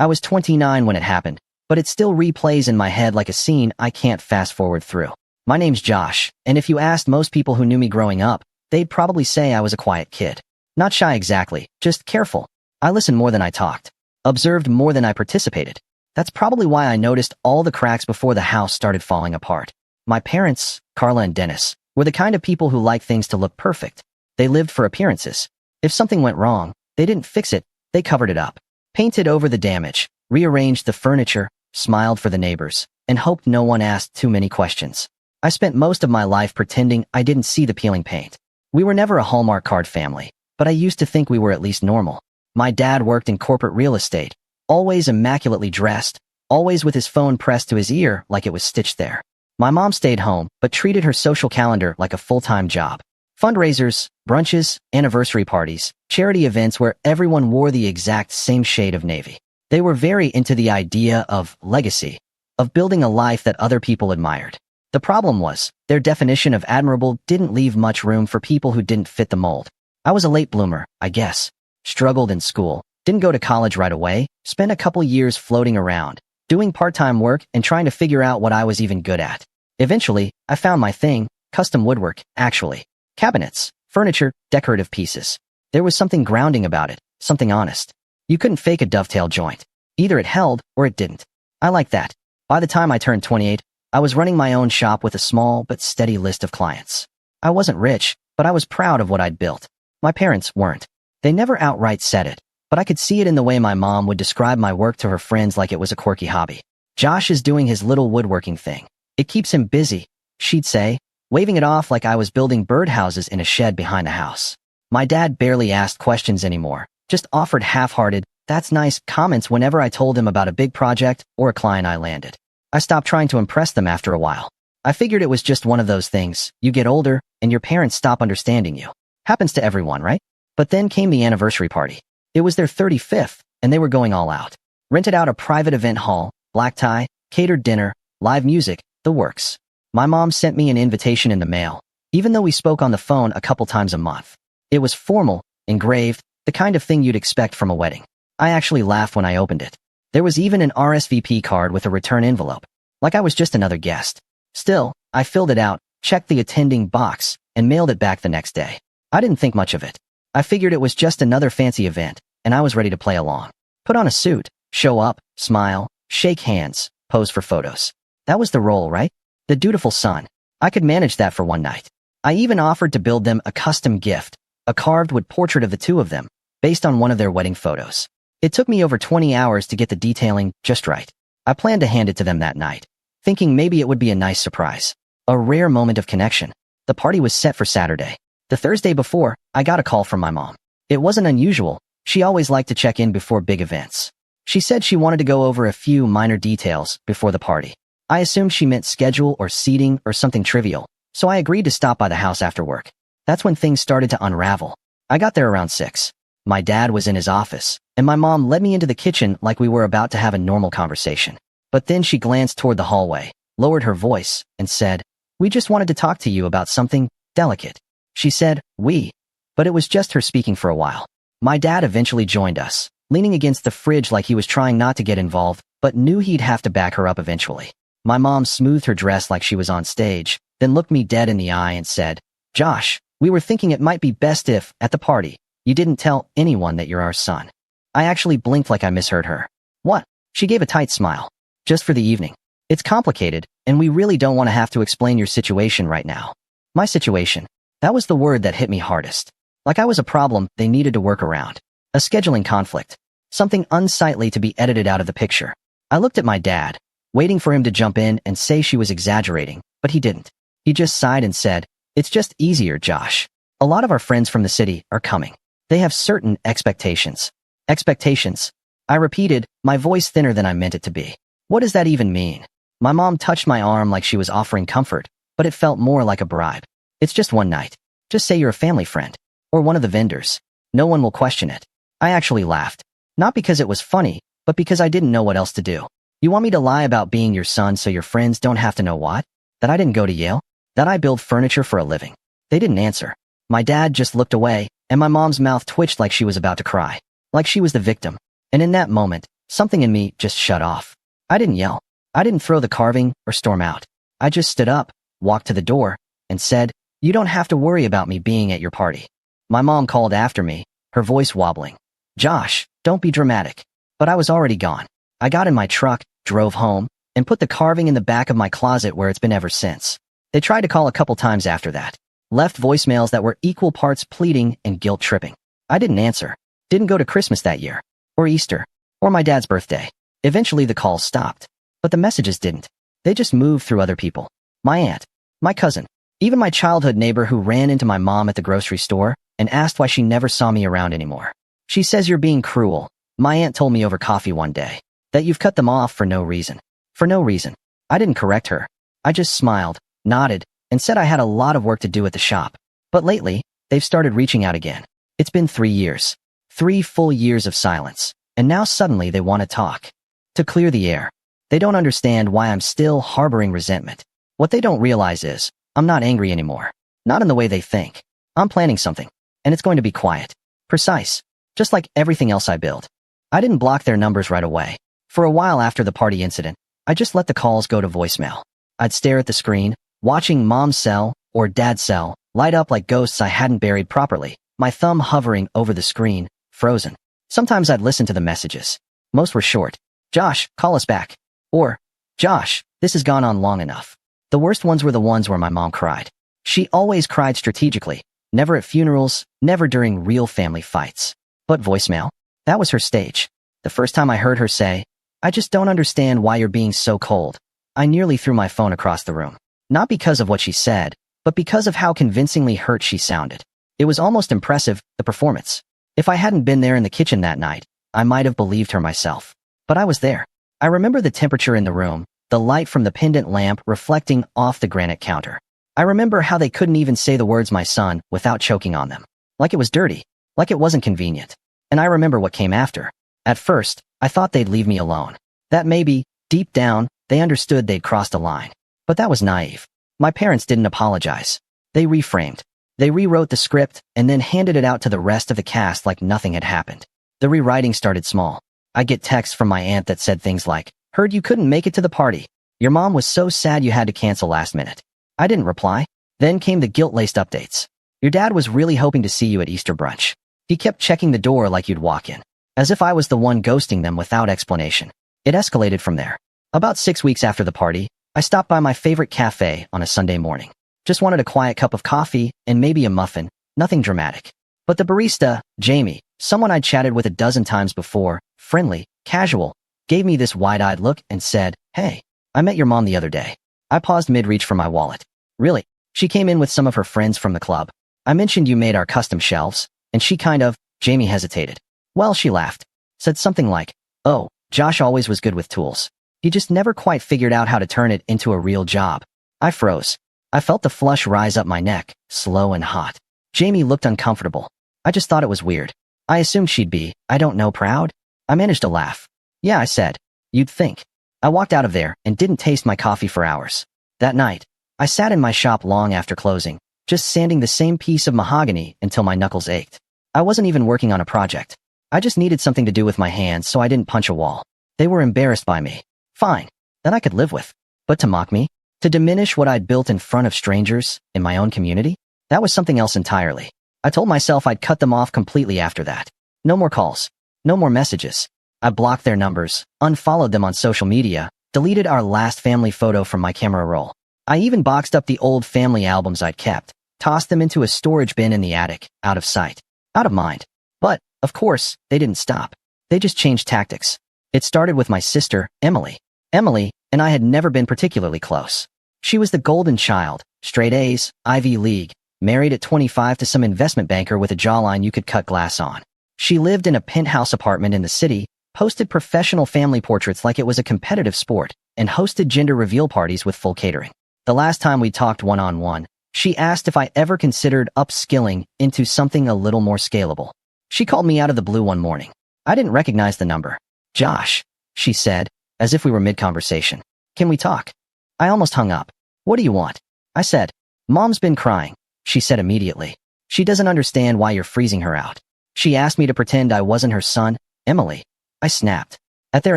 I was 29 when it happened, but it still replays in my head like a scene I can't fast forward through. My name's Josh, and if you asked most people who knew me growing up, they'd probably say I was a quiet kid. Not shy exactly, just careful. I listened more than I talked, observed more than I participated. That's probably why I noticed all the cracks before the house started falling apart. My parents, Carla and Dennis, were the kind of people who like things to look perfect. They lived for appearances. If something went wrong, they didn't fix it, they covered it up. Painted over the damage, rearranged the furniture, smiled for the neighbors, and hoped no one asked too many questions. I spent most of my life pretending I didn't see the peeling paint. We were never a Hallmark card family, but I used to think we were at least normal. My dad worked in corporate real estate, always immaculately dressed, always with his phone pressed to his ear like it was stitched there. My mom stayed home, but treated her social calendar like a full-time job. Fundraisers, brunches, anniversary parties, charity events where everyone wore the exact same shade of navy. They were very into the idea of legacy, of building a life that other people admired. The problem was, their definition of admirable didn't leave much room for people who didn't fit the mold. I was a late bloomer, I guess. Struggled in school, didn't go to college right away, spent a couple years floating around, doing part-time work and trying to figure out what I was even good at. Eventually, I found my thing, custom woodwork, actually. Cabinets, furniture, decorative pieces. There was something grounding about it, something honest. You couldn't fake a dovetail joint. Either it held or it didn't. I liked that. By the time I turned 28, I was running my own shop with a small but steady list of clients. I wasn't rich, but I was proud of what I'd built. My parents weren't. They never outright said it, but I could see it in the way my mom would describe my work to her friends like it was a quirky hobby. Josh is doing his little woodworking thing. It keeps him busy, she'd say, waving it off like I was building birdhouses in a shed behind the house. My dad barely asked questions anymore, just offered half-hearted, "That's nice" comments whenever I told him about a big project or a client I landed. I stopped trying to impress them after a while. I figured it was just one of those things. You get older, and your parents stop understanding you. Happens to everyone, right? But then came the anniversary party. It was their 35th, and they were going all out. Rented out a private event hall, black tie, catered dinner, live music, the works. My mom sent me an invitation in the mail, even though we spoke on the phone a couple times a month. It was formal, engraved, the kind of thing you'd expect from a wedding. I actually laughed when I opened it. There was even an RSVP card with a return envelope, like I was just another guest. Still, I filled it out, checked the attending box, and mailed it back the next day. I didn't think much of it. I figured it was just another fancy event, and I was ready to play along. Put on a suit, show up, smile, shake hands, pose for photos. That was the role, right? The dutiful son. I could manage that for one night. I even offered to build them a custom gift, a carved wood portrait of the two of them, based on one of their wedding photos. It took me over 20 hours to get the detailing just right. I planned to hand it to them that night, thinking maybe it would be a nice surprise. A rare moment of connection. The party was set for Saturday. The Thursday before, I got a call from my mom. It wasn't unusual. She always liked to check in before big events. She said she wanted to go over a few minor details before the party. I assumed she meant schedule or seating or something trivial, so I agreed to stop by the house after work. That's when things started to unravel. I got there around 6. My dad was in his office, and my mom led me into the kitchen like we were about to have a normal conversation. But then she glanced toward the hallway, lowered her voice, and said, "We just wanted to talk to you about something delicate." She said, "we," but it was just her speaking for a while. My dad eventually joined us, leaning against the fridge like he was trying not to get involved, but knew he'd have to back her up eventually. My mom smoothed her dress like she was on stage, then looked me dead in the eye and said, "Josh, we were thinking it might be best if, at the party, you didn't tell anyone that you're our son." I actually blinked like I misheard her. "What?" She gave a tight smile. "Just for the evening. It's complicated, and we really don't want to have to explain your situation right now." My situation. That was the word that hit me hardest. Like I was a problem they needed to work around. A scheduling conflict. Something unsightly to be edited out of the picture. I looked at my dad, waiting for him to jump in and say she was exaggerating, but he didn't. He just sighed and said, "It's just easier, Josh. A lot of our friends from the city are coming. They have certain expectations." Expectations. I repeated, my voice thinner than I meant it to be. What does that even mean? My mom touched my arm like she was offering comfort, but it felt more like a bribe. "It's just one night. Just say you're a family friend. Or one of the vendors. No one will question it." I actually laughed. Not because it was funny, but because I didn't know what else to do. "You want me to lie about being your son so your friends don't have to know what? That I didn't go to Yale? That I build furniture for a living?" They didn't answer. My dad just looked away, and my mom's mouth twitched like she was about to cry. Like she was the victim. And in that moment, Something in me just shut off. I didn't yell. I didn't throw the carving or storm out. I just stood up, walked to the door, and said, "You don't have to worry about me being at your party." My mom called after me, her voice wobbling. "Josh, don't be dramatic." But I was already gone. I got in my truck, drove home, and put the carving in the back of my closet where it's been ever since. They tried to call a couple times after that. Left voicemails that were equal parts pleading and guilt-tripping. I didn't answer. Didn't go to Christmas that year. Or Easter. Or my dad's birthday. Eventually the calls stopped. But the messages didn't. They just moved through other people. My aunt. My cousin. Even my childhood neighbor who ran into my mom at the grocery store and asked why she never saw me around anymore. "She says you're being cruel," my aunt told me over coffee one day. "That you've cut them off for no reason." For no reason. I didn't correct her. I just smiled, nodded, and said I had a lot of work to do at the shop. But lately, they've started reaching out again. It's been 3 years. 3 full years of silence. And now suddenly they want to talk. To clear the air. They don't understand why I'm still harboring resentment. What they don't realize is, I'm not angry anymore. Not in the way they think. I'm planning something. And it's going to be quiet. Precise. Just like everything else I build. I didn't block their numbers right away. For a while after the party incident, I just let the calls go to voicemail. I'd stare at the screen, watching mom's cell or dad's cell light up like ghosts I hadn't buried properly, my thumb hovering over the screen, frozen. Sometimes I'd listen to the messages. Most were short. "Josh, call us back." Or, "Josh, this has gone on long enough." The worst ones were the ones where my mom cried. She always cried strategically, never at funerals, never during real family fights. But voicemail? That was her stage. The first time I heard her say, "I just don't understand why you're being so cold," I nearly threw my phone across the room. Not because of what she said, but because of how convincingly hurt she sounded. It was almost impressive, the performance. If I hadn't been there in the kitchen that night, I might have believed her myself. But I was there. I remember the temperature in the room, the light from the pendant lamp reflecting off the granite counter. I remember how they couldn't even say the words "my son" without choking on them. Like it was dirty. Like it wasn't convenient. And I remember what came after. At first, I thought they'd leave me alone. That maybe, deep down, they understood they'd crossed a line. But that was naive. My parents didn't apologize. They reframed. They rewrote the script and then handed it out to the rest of the cast like nothing had happened. The rewriting started small. I'd get texts from my aunt that said things like, "Heard you couldn't make it to the party. Your mom was so sad you had to cancel last minute." I didn't reply. Then came the guilt-laced updates. "Your dad was really hoping to see you at Easter brunch. He kept checking the door like you'd walk in." As if I was the one ghosting them without explanation. It escalated from there. About 6 weeks after the party, I stopped by my favorite cafe on a Sunday morning. Just wanted a quiet cup of coffee and maybe a muffin, nothing dramatic. But the barista, Jamie, someone I'd chatted with a dozen times before, friendly, casual, gave me this wide-eyed look and said, "Hey, I met your mom the other day." I paused mid-reach for my wallet. "Really?" She came in with some of her friends from the club. "I mentioned you made our custom shelves," and she kind of, Jamie hesitated. Well, she laughed. Said something like, "Oh, Josh always was good with tools. He just never quite figured out how to turn it into a real job." I froze. I felt the flush rise up my neck, slow and hot. Jamie looked uncomfortable. I just thought it was weird. I assumed she'd be, I don't know, proud. I managed to laugh. "Yeah," I said. "You'd think." I walked out of there and didn't taste my coffee for hours. That night, I sat in my shop long after closing, just sanding the same piece of mahogany until my knuckles ached. I wasn't even working on a project. I just needed something to do with my hands so I didn't punch a wall. They were embarrassed by me. Fine. That I could live with. But to mock me? To diminish what I'd built in front of strangers, in my own community? That was something else entirely. I told myself I'd cut them off completely after that. No more calls. No more messages. I blocked their numbers, unfollowed them on social media, deleted our last family photo from my camera roll. I even boxed up the old family albums I'd kept, tossed them into a storage bin in the attic, out of sight, out of mind. But, of course, they didn't stop. They just changed tactics. It started with my sister, Emily. Emily and I had never been particularly close. She was the golden child, straight A's, Ivy League, married at 25 to some investment banker with a jawline you could cut glass on. She lived in a penthouse apartment in the city, posted professional family portraits like it was a competitive sport, and hosted gender reveal parties with full catering. The last time we talked one-on-one, she asked if I ever considered upskilling into something a little more scalable. She called me out of the blue one morning. I didn't recognize the number. "Josh," she said, as if we were mid-conversation. "Can we talk?" I almost hung up. "What do you want?" I said. "Mom's been crying," she said immediately. "She doesn't understand why you're freezing her out. She asked me to pretend I wasn't her son, Emily." I snapped. At their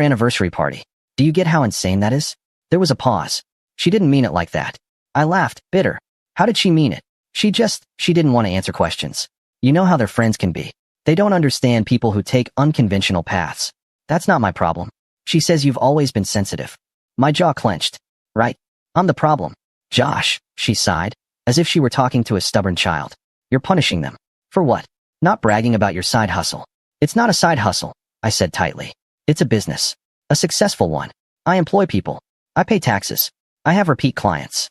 anniversary party. Do you get how insane that is? There was a pause. She didn't mean it like that. I laughed, bitter. How did she mean it? She didn't want to answer questions. You know how their friends can be. They don't understand people who take unconventional paths. That's not my problem. She says you've always been sensitive. My jaw clenched. Right? I'm the problem. Josh, she sighed, as if she were talking to a stubborn child. You're punishing them. For what? Not bragging about your side hustle. It's not a side hustle, I said tightly. It's a business. A successful one. I employ people. I pay taxes. I have repeat clients.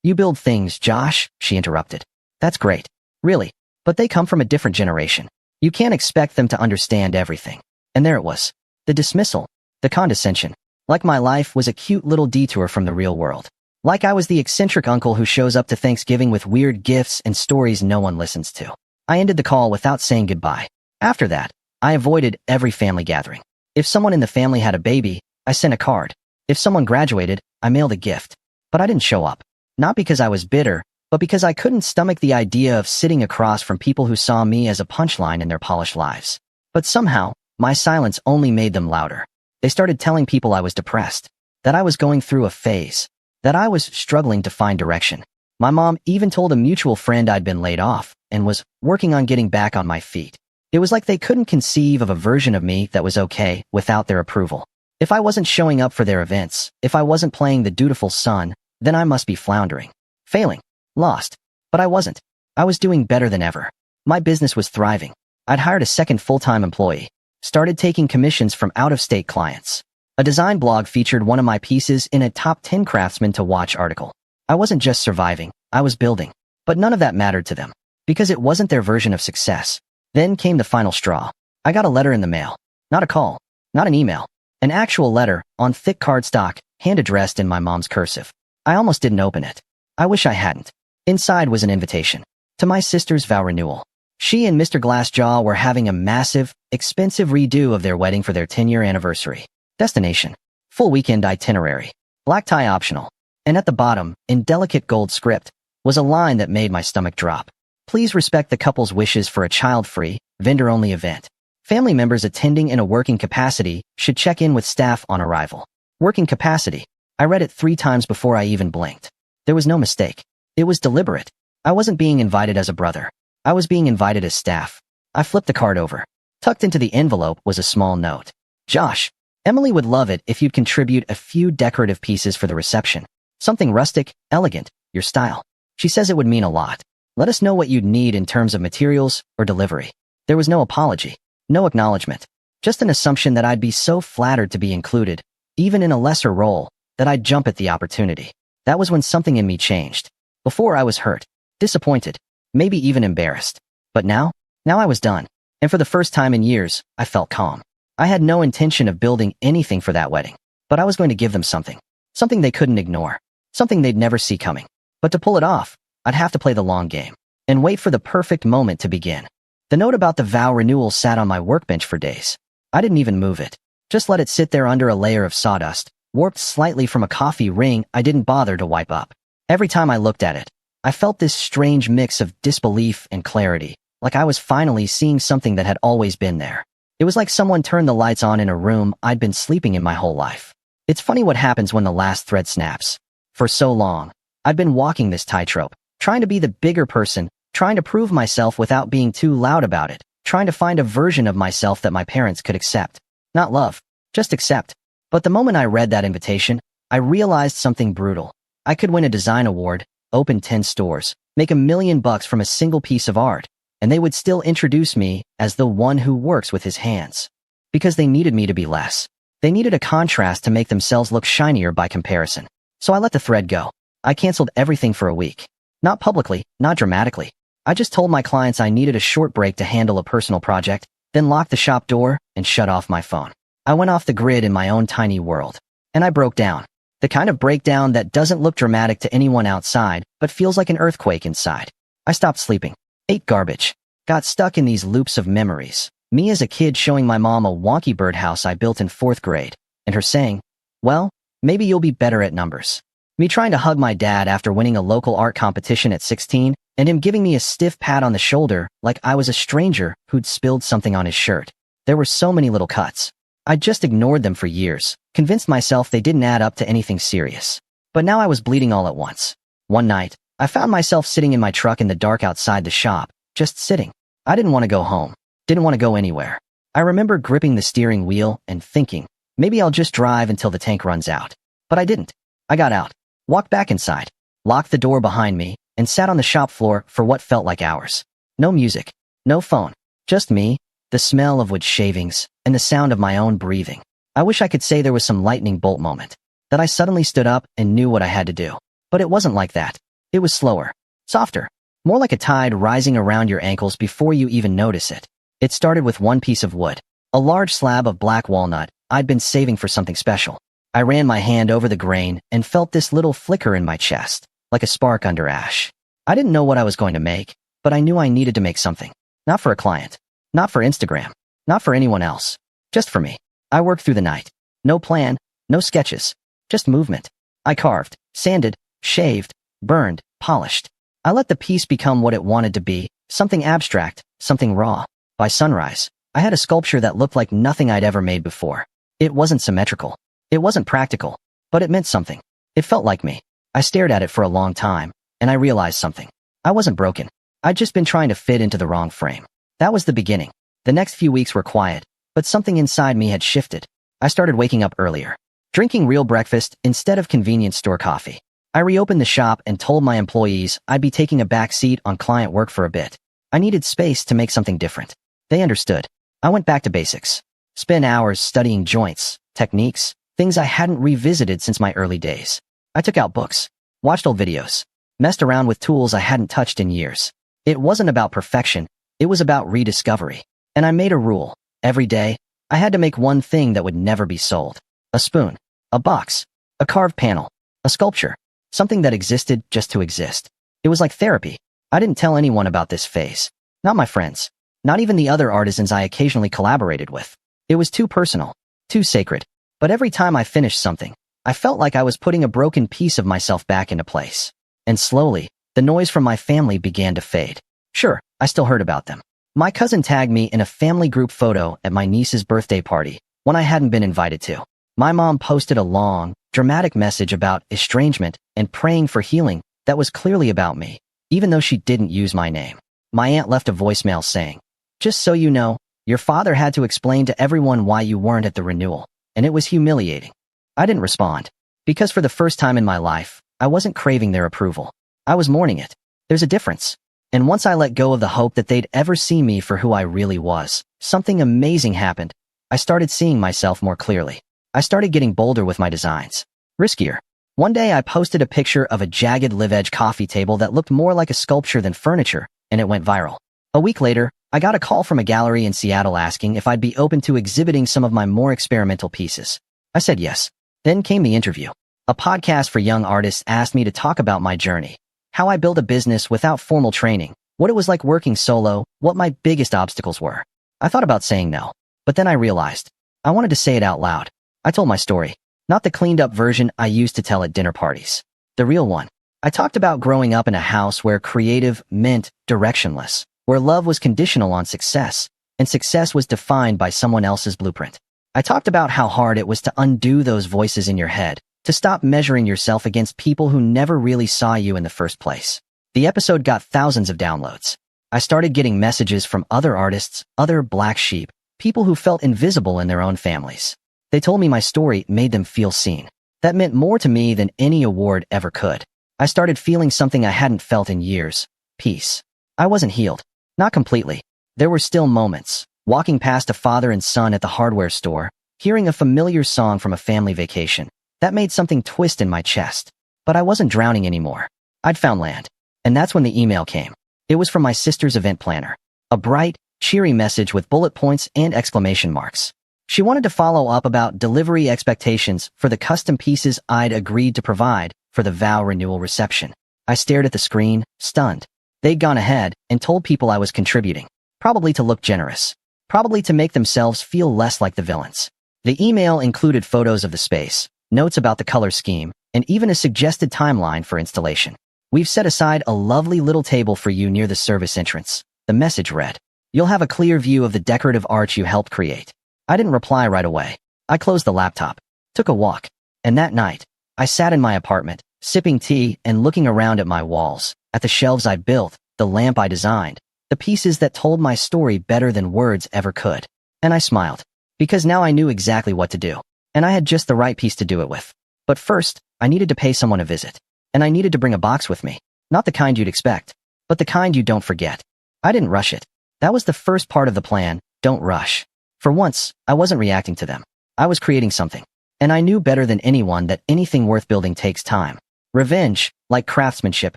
You build things, Josh, she interrupted. That's great. Really. But they come from a different generation. You can't expect them to understand everything. And there it was. The dismissal. The condescension. Like my life was a cute little detour from the real world. Like I was the eccentric uncle who shows up to Thanksgiving with weird gifts and stories no one listens to. I ended the call without saying goodbye. After that, I avoided every family gathering. If someone in the family had a baby, I sent a card. If someone graduated, I mailed a gift. But I didn't show up. Not because I was bitter, but because I couldn't stomach the idea of sitting across from people who saw me as a punchline in their polished lives. But somehow, my silence only made them louder. They started telling people I was depressed, that I was going through a phase, that I was struggling to find direction. My mom even told a mutual friend I'd been laid off and was working on getting back on my feet. It was like they couldn't conceive of a version of me that was okay without their approval. If I wasn't showing up for their events, if I wasn't playing the dutiful son, then I must be floundering, failing, lost. But I wasn't. I was doing better than ever. My business was thriving. I'd hired a second full-time employee, started taking commissions from out-of-state clients. A design blog featured one of my pieces in a top 10 craftsman to watch article. I wasn't just surviving, I was building. But none of that mattered to them, because it wasn't their version of success. Then came the final straw. I got a letter in the mail. Not a call. Not an email. An actual letter, on thick cardstock, hand-addressed in my mom's cursive. I almost didn't open it. I wish I hadn't. Inside was an invitation to my sister's vow renewal. She and Mr. Glassjaw were having a massive, expensive redo of their wedding for their 10-year anniversary. Destination. Full weekend itinerary. Black tie optional. And at the bottom, in delicate gold script, was a line that made my stomach drop. Please respect the couple's wishes for a child-free, vendor-only event. Family members attending in a working capacity should check in with staff on arrival. Working capacity. I read it 3 times before I even blinked. There was no mistake. It was deliberate. I wasn't being invited as a brother. I was being invited as staff. I flipped the card over. Tucked into the envelope was a small note. Josh, Emily would love it if you'd contribute a few decorative pieces for the reception. Something rustic, elegant, your style. She says it would mean a lot. Let us know what you'd need in terms of materials or delivery. There was no apology, no acknowledgement. Just an assumption that I'd be so flattered to be included, even in a lesser role, that I'd jump at the opportunity. That was when something in me changed. Before I was hurt, disappointed, maybe even embarrassed. But now I was done. And for the first time in years, I felt calm. I had no intention of building anything for that wedding. But I was going to give them something. Something they couldn't ignore. Something they'd never see coming. But to pull it off, I'd have to play the long game. And wait for the perfect moment to begin. The note about the vow renewal sat on my workbench for days. I didn't even move it. Just let it sit there under a layer of sawdust, warped slightly from a coffee ring I didn't bother to wipe up. Every time I looked at it, I felt this strange mix of disbelief and clarity, like I was finally seeing something that had always been there. It was like someone turned the lights on in a room I'd been sleeping in my whole life. It's funny what happens when the last thread snaps. For so long, I'd been walking this tightrope, trying to be the bigger person, trying to prove myself without being too loud about it, trying to find a version of myself that my parents could accept. Not love, just accept. But the moment I read that invitation, I realized something brutal. I could win a design award, open 10 stores, make $1 million from a single piece of art, and they would still introduce me as the one who works with his hands. Because they needed me to be less. They needed a contrast to make themselves look shinier by comparison. So I let the thread go. I canceled everything for a week. Not publicly, not dramatically. I just told my clients I needed a short break to handle a personal project, then locked the shop door and shut off my phone. I went off the grid in my own tiny world. And I broke down. The kind of breakdown that doesn't look dramatic to anyone outside, but feels like an earthquake inside. I stopped sleeping. Ate garbage. Got stuck in these loops of memories. Me as a kid showing my mom a wonky birdhouse I built in 4th grade, and her saying, well, maybe you'll be better at numbers. Me trying to hug my dad after winning a local art competition at 16, and him giving me a stiff pat on the shoulder like I was a stranger who'd spilled something on his shirt. There were so many little cuts. I just ignored them for years, convinced myself they didn't add up to anything serious. But now I was bleeding all at once. One night, I found myself sitting in my truck in the dark outside the shop, just sitting. I didn't want to go home. Didn't want to go anywhere. I remember gripping the steering wheel and thinking, maybe I'll just drive until the tank runs out. But I didn't. I got out, walked back inside, locked the door behind me, and sat on the shop floor for what felt like hours. No music, no phone, just me, the smell of wood shavings, and the sound of my own breathing. I wish I could say there was some lightning bolt moment, that I suddenly stood up and knew what I had to do. But it wasn't like that. It was slower, softer, more like a tide rising around your ankles before you even notice it. It started with one piece of wood, a large slab of black walnut I'd been saving for something special. I ran my hand over the grain and felt this little flicker in my chest, like a spark under ash. I didn't know what I was going to make, but I knew I needed to make something. Not for a client, not for Instagram, not for anyone else, just for me. I worked through the night. No plan, no sketches, just movement. I carved, sanded, shaved, burned, polished. I let the piece become what it wanted to be, something abstract, something raw. By sunrise, I had a sculpture that looked like nothing I'd ever made before. It wasn't symmetrical. It wasn't practical, but it meant something. It felt like me. I stared at it for a long time, and I realized something. I wasn't broken. I'd just been trying to fit into the wrong frame. That was the beginning. The next few weeks were quiet, but something inside me had shifted. I started waking up earlier, drinking real breakfast instead of convenience store coffee. I reopened the shop and told my employees I'd be taking a back seat on client work for a bit. I needed space to make something different. They understood. I went back to basics. Spent hours studying joints, techniques, things I hadn't revisited since my early days. I took out books, watched old videos, messed around with tools I hadn't touched in years. It wasn't about perfection. It was about rediscovery. And I made a rule. Every day, I had to make one thing that would never be sold. A spoon, a box, a carved panel, a sculpture, something that existed just to exist. It was like therapy. I didn't tell anyone about this phase. Not my friends. Not even the other artisans I occasionally collaborated with. It was too personal, too sacred. But every time I finished something, I felt like I was putting a broken piece of myself back into place. And slowly, the noise from my family began to fade. Sure, I still heard about them. My cousin tagged me in a family group photo at my niece's birthday party, one I hadn't been invited to. My mom posted a long, dramatic message about estrangement and praying for healing that was clearly about me, even though she didn't use my name. My aunt left a voicemail saying, "Just so you know, your father had to explain to everyone why you weren't at the renewal, and it was humiliating." I didn't respond, because for the first time in my life, I wasn't craving their approval. I was mourning it. There's a difference. And once I let go of the hope that they'd ever see me for who I really was, something amazing happened. I started seeing myself more clearly. I started getting bolder with my designs. Riskier. One day I posted a picture of a jagged live-edge coffee table that looked more like a sculpture than furniture, and it went viral. A week later, I got a call from a gallery in Seattle asking if I'd be open to exhibiting some of my more experimental pieces. I said yes. Then came the interview. A podcast for young artists asked me to talk about my journey, how I built a business without formal training, what it was like working solo, what my biggest obstacles were. I thought about saying no, but then I realized I wanted to say it out loud. I told my story, not the cleaned-up version I used to tell at dinner parties. The real one. I talked about growing up in a house where creative meant directionless, where love was conditional on success, and success was defined by someone else's blueprint. I talked about how hard it was to undo those voices in your head, to stop measuring yourself against people who never really saw you in the first place. The episode got thousands of downloads. I started getting messages from other artists, other black sheep, people who felt invisible in their own families. They told me my story made them feel seen. That meant more to me than any award ever could. I started feeling something I hadn't felt in years. Peace. I wasn't healed. Not completely. There were still moments. Walking past a father and son at the hardware store, hearing a familiar song from a family vacation. That made something twist in my chest. But I wasn't drowning anymore. I'd found land. And that's when the email came. It was from my sister's event planner. A bright, cheery message with bullet points and exclamation marks. She wanted to follow up about delivery expectations for the custom pieces I'd agreed to provide for the vow renewal reception. I stared at the screen, stunned. They'd gone ahead and told people I was contributing. Probably to look generous. Probably to make themselves feel less like the villains. The email included photos of the space, notes about the color scheme, and even a suggested timeline for installation. "We've set aside a lovely little table for you near the service entrance," the message read. "You'll have a clear view of the decorative art you helped create. I didn't reply right away. I closed the laptop, took a walk, and that night, I sat in my apartment, sipping tea and looking around at my walls, at the shelves I built, the lamp I designed, the pieces that told my story better than words ever could. And I smiled, because now I knew exactly what to do, and I had just the right piece to do it with. But first, I needed to pay someone a visit, and I needed to bring a box with me, not the kind you'd expect, but the kind you don't forget. I didn't rush it. That was the first part of the plan, don't rush. For once, I wasn't reacting to them. I was creating something. And I knew better than anyone that anything worth building takes time. Revenge, like craftsmanship,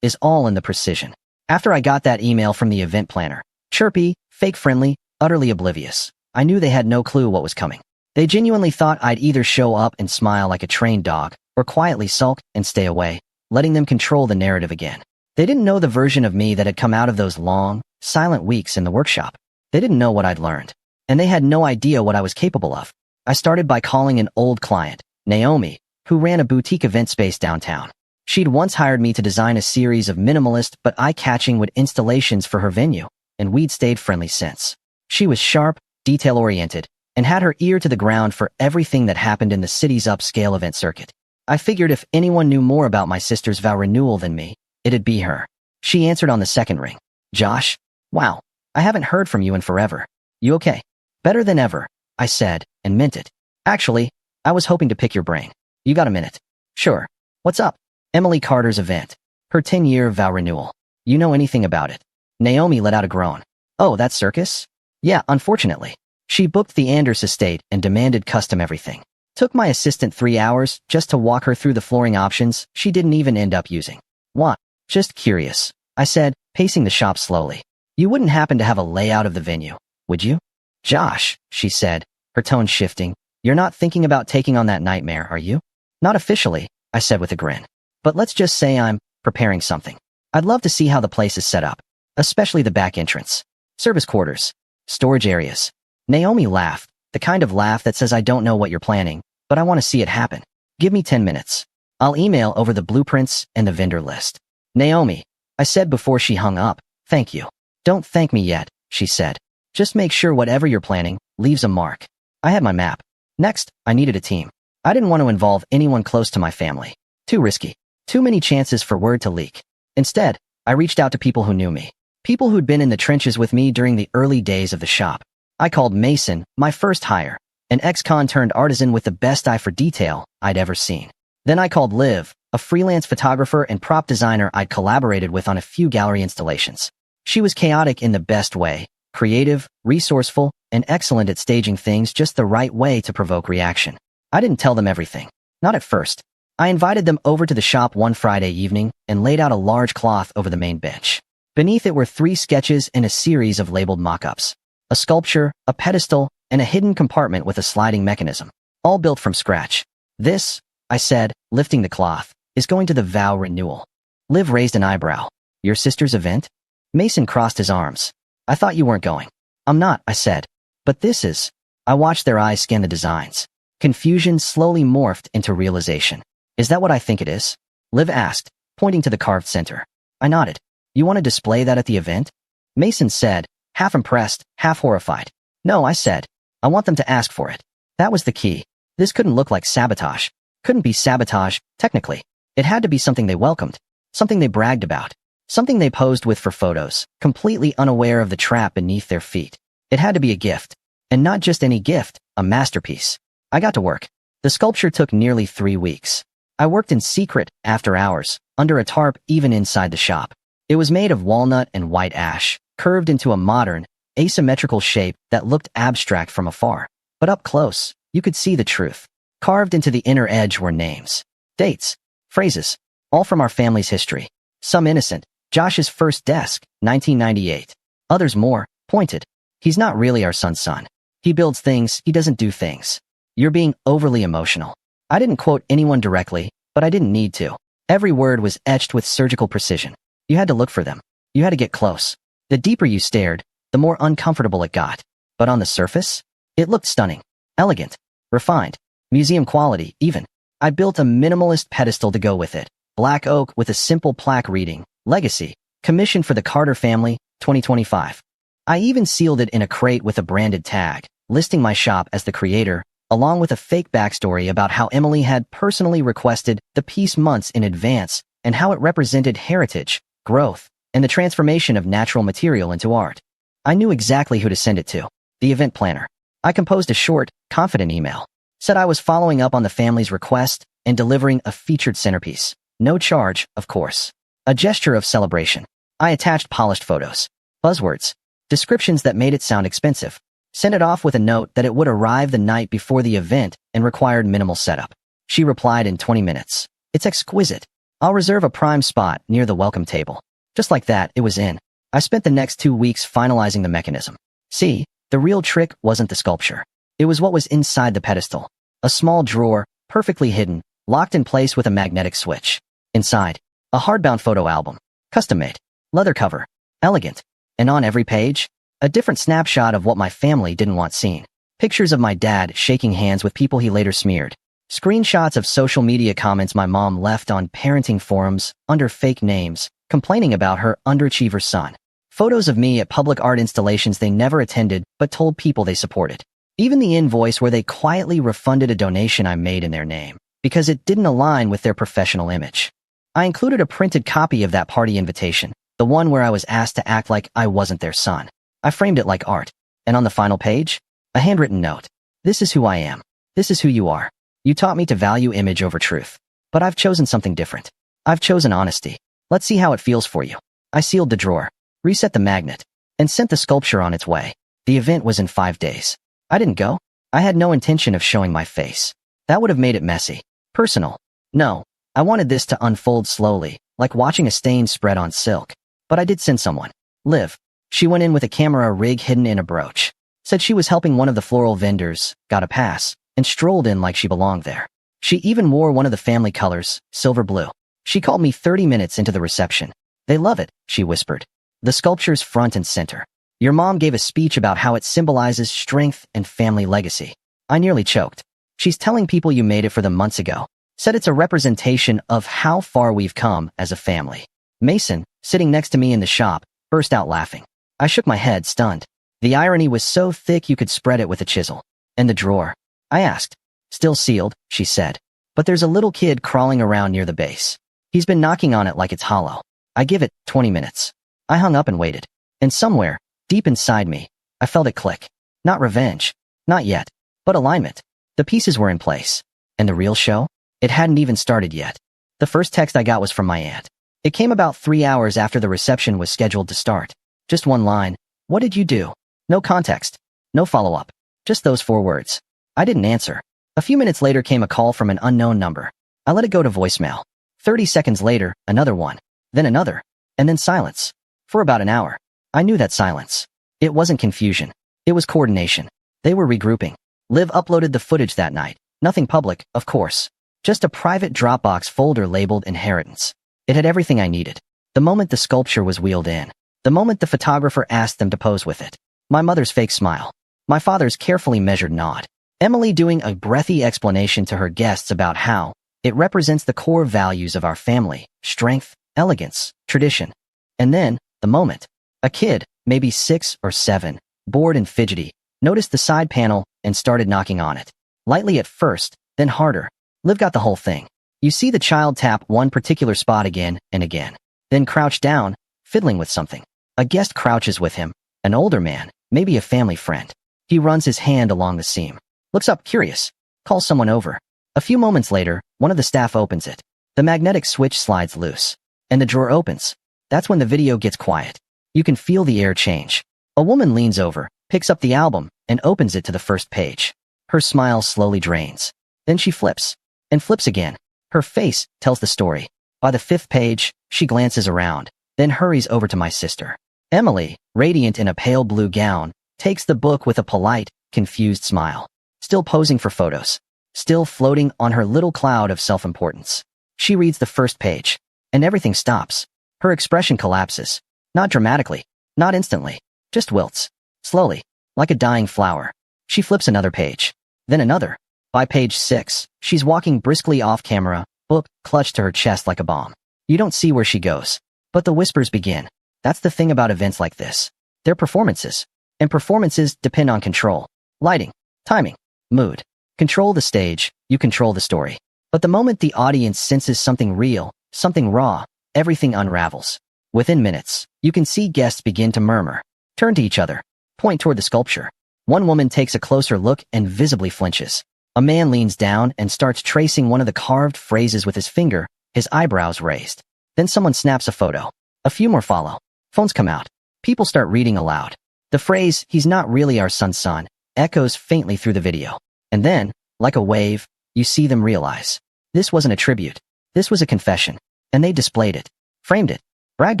is all in the precision. After I got that email from the event planner, chirpy, fake-friendly, utterly oblivious, I knew they had no clue what was coming. They genuinely thought I'd either show up and smile like a trained dog, or quietly sulk and stay away, letting them control the narrative again. They didn't know the version of me that had come out of those long, silent weeks in the workshop. They didn't know what I'd learned. And they had no idea what I was capable of. I started by calling an old client, Naomi, who ran a boutique event space downtown. She'd once hired me to design a series of minimalist but eye-catching wood installations for her venue, and we'd stayed friendly since. She was sharp, detail-oriented, and had her ear to the ground for everything that happened in the city's upscale event circuit. I figured if anyone knew more about my sister's vow renewal than me, it'd be her. She answered on the second ring. Josh? Wow, I haven't heard from you in forever. You okay? Better than ever, I said, and meant it. Actually, I was hoping to pick your brain. You got a minute? Sure. What's up? Emily Carter's event. Her 10-year vow renewal. You know anything about it? Naomi let out a groan. Oh, that circus? Yeah, unfortunately. She booked the Anders estate and demanded custom everything. Took my assistant 3 hours just to walk her through the flooring options she didn't even end up using. What? Just curious, I said, pacing the shop slowly. You wouldn't happen to have a layout of the venue, would you? Josh, she said, her tone shifting, you're not thinking about taking on that nightmare, are you? Not officially, I said with a grin. But let's just say I'm preparing something. I'd love to see how the place is set up, especially the back entrance, service quarters, storage areas. Naomi laughed, the kind of laugh that says I don't know what you're planning, but I want to see it happen. Give me 10 minutes. I'll email over the blueprints and the vendor list. Naomi, I said before she hung up, thank you. Don't thank me yet, she said. Just make sure whatever you're planning leaves a mark. I had my map. Next, I needed a team. I didn't want to involve anyone close to my family. Too risky. Too many chances for word to leak. Instead, I reached out to people who knew me. People who'd been in the trenches with me during the early days of the shop. I called Mason, my first hire, an ex-con turned artisan with the best eye for detail I'd ever seen. Then I called Liv, a freelance photographer and prop designer I'd collaborated with on a few gallery installations. She was chaotic in the best way, creative, resourceful, and excellent at staging things just the right way to provoke reaction. I didn't tell them everything. Not at first. I invited them over to the shop one Friday evening and laid out a large cloth over the main bench. Beneath it were 3 sketches and a series of labeled mock-ups. A sculpture, a pedestal, and a hidden compartment with a sliding mechanism. All built from scratch. This, I said, lifting the cloth, is going to the vow renewal. Liv raised an eyebrow. Your sister's event? Mason crossed his arms. I thought you weren't going. I'm not, I said. But this is. I watched their eyes scan the designs. Confusion slowly morphed into realization. Is that what I think it is? Liv asked, pointing to the carved center. I nodded. You want to display that at the event? Mason said, half impressed, half horrified. No, I said. I want them to ask for it. That was the key. This couldn't look like sabotage. Couldn't be sabotage, technically. It had to be something they welcomed. Something they bragged about. Something they posed with for photos, completely unaware of the trap beneath their feet. It had to be a gift. And not just any gift, a masterpiece. I got to work. The sculpture took nearly 3 weeks. I worked in secret, after hours, under a tarp even inside the shop. It was made of walnut and white ash, curved into a modern, asymmetrical shape that looked abstract from afar. But up close, you could see the truth. Carved into the inner edge were names, dates, phrases, all from our family's history. Some innocent, Josh's first desk, 1998. Others more, pointed. He's not really our son's son. He builds things, he doesn't do things. You're being overly emotional. I didn't quote anyone directly, but I didn't need to. Every word was etched with surgical precision. You had to look for them. You had to get close. The deeper you stared, the more uncomfortable it got. But on the surface, it looked stunning, elegant, refined, museum quality, even. I built a minimalist pedestal to go with it. Black oak with a simple plaque reading, Legacy, commissioned for the Carter family, 2025. I even sealed it in a crate with a branded tag, listing my shop as the creator, along with a fake backstory about how Emily had personally requested the piece months in advance and how it represented heritage, growth, and the transformation of natural material into art. I knew exactly who to send it to, the event planner. I composed a short, confident email. Said I was following up on the family's request and delivering a featured centerpiece. No charge, of course. A gesture of celebration. I attached polished photos, buzzwords, descriptions that made it sound expensive. Sent it off with a note that it would arrive the night before the event and required minimal setup. She replied in 20 minutes. It's exquisite. I'll reserve a prime spot near the welcome table. Just like that, it was in. I spent the next 2 weeks finalizing the mechanism. See, the real trick wasn't the sculpture. It was what was inside the pedestal. A small drawer, perfectly hidden, locked in place with a magnetic switch. Inside, a hardbound photo album. Custom-made. Leather cover. Elegant. And on every page, a different snapshot of what my family didn't want seen. Pictures of my dad shaking hands with people he later smeared. Screenshots of social media comments my mom left on parenting forums under fake names, complaining about her underachiever son. Photos of me at public art installations they never attended but told people they supported. Even the invoice where they quietly refunded a donation I made in their name, because it didn't align with their professional image. I included a printed copy of that party invitation, the one where I was asked to act like I wasn't their son. I framed it like art. And on the final page, a handwritten note. This is who I am. This is who you are. You taught me to value image over truth. But I've chosen something different. I've chosen honesty. Let's see how it feels for you. I sealed the drawer, reset the magnet, and sent the sculpture on its way. The event was in 5 days. I didn't go. I had no intention of showing my face. That would have made it messy. Personal. No, I wanted this to unfold slowly, like watching a stain spread on silk. But I did send someone. Liv. She went in with a camera rig hidden in a brooch. Said she was helping one of the floral vendors, got a pass, and strolled in like she belonged there. She even wore one of the family colors, silver blue. She called me 30 minutes into the reception. They love it, she whispered. The sculpture's front and center. Your mom gave a speech about how it symbolizes strength and family legacy. I nearly choked. She's telling people you made it for them months ago. Said it's a representation of how far we've come as a family. Mason, sitting next to me in the shop, burst out laughing. I shook my head, stunned. The irony was so thick you could spread it with a chisel. And the drawer? I asked. Still sealed, she said. But there's a little kid crawling around near the base. He's been knocking on it like it's hollow. I give it 20 minutes. I hung up and waited. And somewhere, deep inside me, I felt it click. Not revenge. Not yet. But alignment. The pieces were in place. And the real show? It hadn't even started yet. The first text I got was from my aunt. It came about 3 hours after the reception was scheduled to start. Just one line. What did you do? No context. No follow-up. Just those 4 words. I didn't answer. A few minutes later came a call from an unknown number. I let it go to voicemail. 30 seconds later, another one. Then another. And then silence. For about an hour. I knew that silence. It wasn't confusion. It was coordination. They were regrouping. Liv uploaded the footage that night. Nothing public, of course. Just a private Dropbox folder labeled Inheritance. It had everything I needed. The moment the sculpture was wheeled in. The moment the photographer asked them to pose with it. My mother's fake smile. My father's carefully measured nod. Emily doing a breathy explanation to her guests about how it represents the core values of our family, strength, elegance, tradition. And then, the moment. A kid, maybe 6 or 7, bored and fidgety, noticed the side panel and started knocking on it. Lightly at first, then harder. Liv got the whole thing. You see the child tap one particular spot again and again. Then crouch down, fiddling with something. A guest crouches with him, an older man, maybe a family friend. He runs his hand along the seam. Looks up curious. Calls someone over. A few moments later, one of the staff opens it. The magnetic switch slides loose. And the drawer opens. That's when the video gets quiet. You can feel the air change. A woman leans over, picks up the album, and opens it to the first page. Her smile slowly drains. Then she flips. And flips again. Her face tells the story. By the 5th page, she glances around, then hurries over to my sister. Emily, radiant in a pale blue gown, takes the book with a polite, confused smile. Still posing for photos. Still floating on her little cloud of self-importance. She reads the first page. And everything stops. Her expression collapses. Not dramatically. Not instantly. Just wilts. Slowly. Like a dying flower. She flips another page. Then another. By page 6, she's walking briskly off camera, book clutched to her chest like a bomb. You don't see where she goes. But the whispers begin. That's the thing about events like this. They're performances. And performances depend on control. Lighting, timing, mood. Control the stage, you control the story. But the moment the audience senses something real, something raw, everything unravels. Within minutes, you can see guests begin to murmur, turn to each other, point toward the sculpture. One woman takes a closer look and visibly flinches. A man leans down and starts tracing one of the carved phrases with his finger, his eyebrows raised. Then someone snaps a photo. A few more follow. Phones come out. People start reading aloud. The phrase, "He's not really our son's son," echoes faintly through the video. And then, like a wave, you see them realize. This wasn't a tribute. This was a confession. And they displayed it, framed it, bragged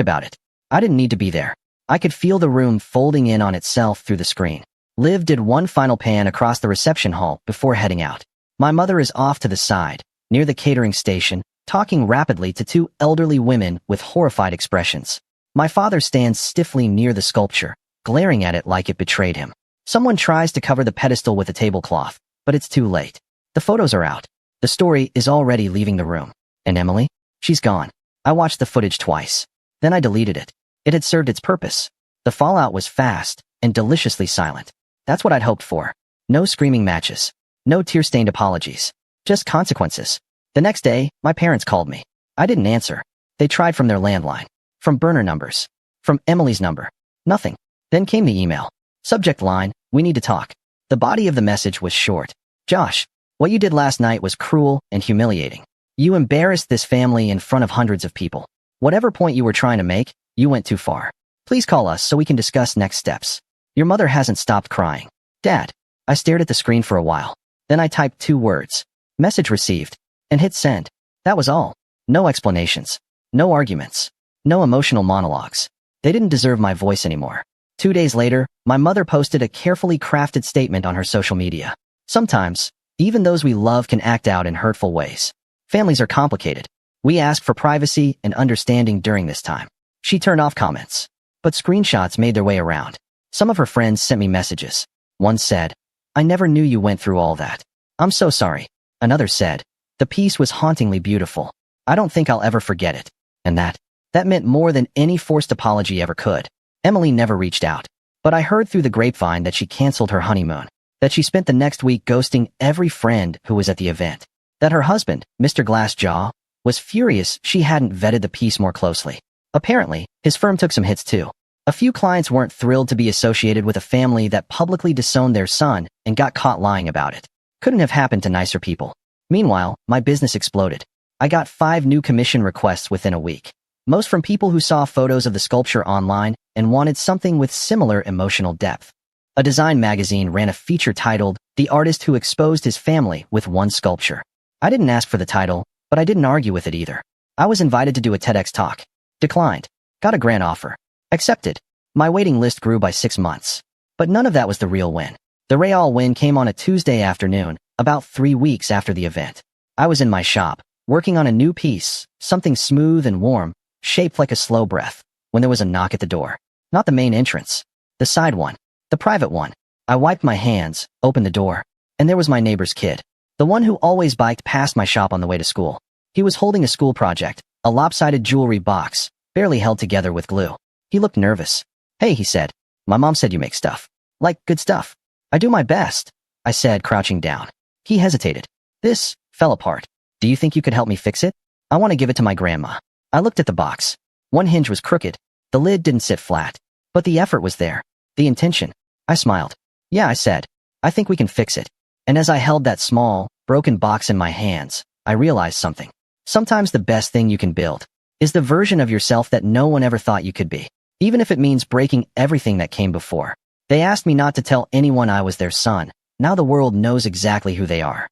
about it. I didn't need to be there. I could feel the room folding in on itself through the screen. Liv did one final pan across the reception hall before heading out. My mother is off to the side, near the catering station, talking rapidly to two elderly women with horrified expressions. My father stands stiffly near the sculpture, glaring at it like it betrayed him. Someone tries to cover the pedestal with a tablecloth, but it's too late. The photos are out. The story is already leaving the room. And Emily? She's gone. I watched the footage twice. Then I deleted it. It had served its purpose. The fallout was fast and deliciously silent. That's what I'd hoped for. No screaming matches. No tear-stained apologies. Just consequences. The next day, my parents called me. I didn't answer. They tried from their landline. From burner numbers. From Emily's number. Nothing. Then came the email. Subject line, "We need to talk." The body of the message was short. "Josh, what you did last night was cruel and humiliating. You embarrassed this family in front of hundreds of people. Whatever point you were trying to make, you went too far. Please call us so we can discuss next steps. Your mother hasn't stopped crying. Dad." I stared at the screen for a while. Then I typed 2 words. "Message received," and hit send. That was all. No explanations. No arguments. No emotional monologues. They didn't deserve my voice anymore. 2 days later, my mother posted a carefully crafted statement on her social media. Sometimes, even those we love can act out in hurtful ways. Families are complicated. We ask for privacy and understanding during this time. She turned off comments. But screenshots made their way around. Some of her friends sent me messages. One said, "I never knew you went through all that. I'm so sorry." Another said, "The piece was hauntingly beautiful. I don't think I'll ever forget it." And that meant more than any forced apology ever could. Emily never reached out. But I heard through the grapevine that she canceled her honeymoon. That she spent the next week ghosting every friend who was at the event. That her husband, Mr. Glassjaw, was furious she hadn't vetted the piece more closely. Apparently, his firm took some hits too. A few clients weren't thrilled to be associated with a family that publicly disowned their son and got caught lying about it. Couldn't have happened to nicer people. Meanwhile, my business exploded. I got 5 new commission requests within a week. Most from people who saw photos of the sculpture online and wanted something with similar emotional depth. A design magazine ran a feature titled, "The Artist Who Exposed His Family with One Sculpture." I didn't ask for the title, but I didn't argue with it either. I was invited to do a TEDx talk. Declined. Got a grant offer. Accepted. My waiting list grew by 6 months. But none of that was the real win. The real win came on a Tuesday afternoon, about 3 weeks after the event. I was in my shop, working on a new piece, something smooth and warm, shaped like a slow breath, when there was a knock at the door. Not the main entrance. The side one. The private one. I wiped my hands, opened the door, and there was my neighbor's kid. The one who always biked past my shop on the way to school. He was holding a school project, a lopsided jewelry box, barely held together with glue. He looked nervous. "Hey," he said. "My mom said you make stuff." "Like good stuff." "I do my best," I said, crouching down. He hesitated. "This fell apart. Do you think you could help me fix it? I want to give it to my grandma." I looked at the box. One hinge was crooked. The lid didn't sit flat. But the effort was there. The intention. I smiled. "Yeah," I said. "I think we can fix it." And as I held that small, broken box in my hands, I realized something. Sometimes the best thing you can build is the version of yourself that no one ever thought you could be. Even if it means breaking everything that came before. They asked me not to tell anyone I was their son. Now the world knows exactly who they are.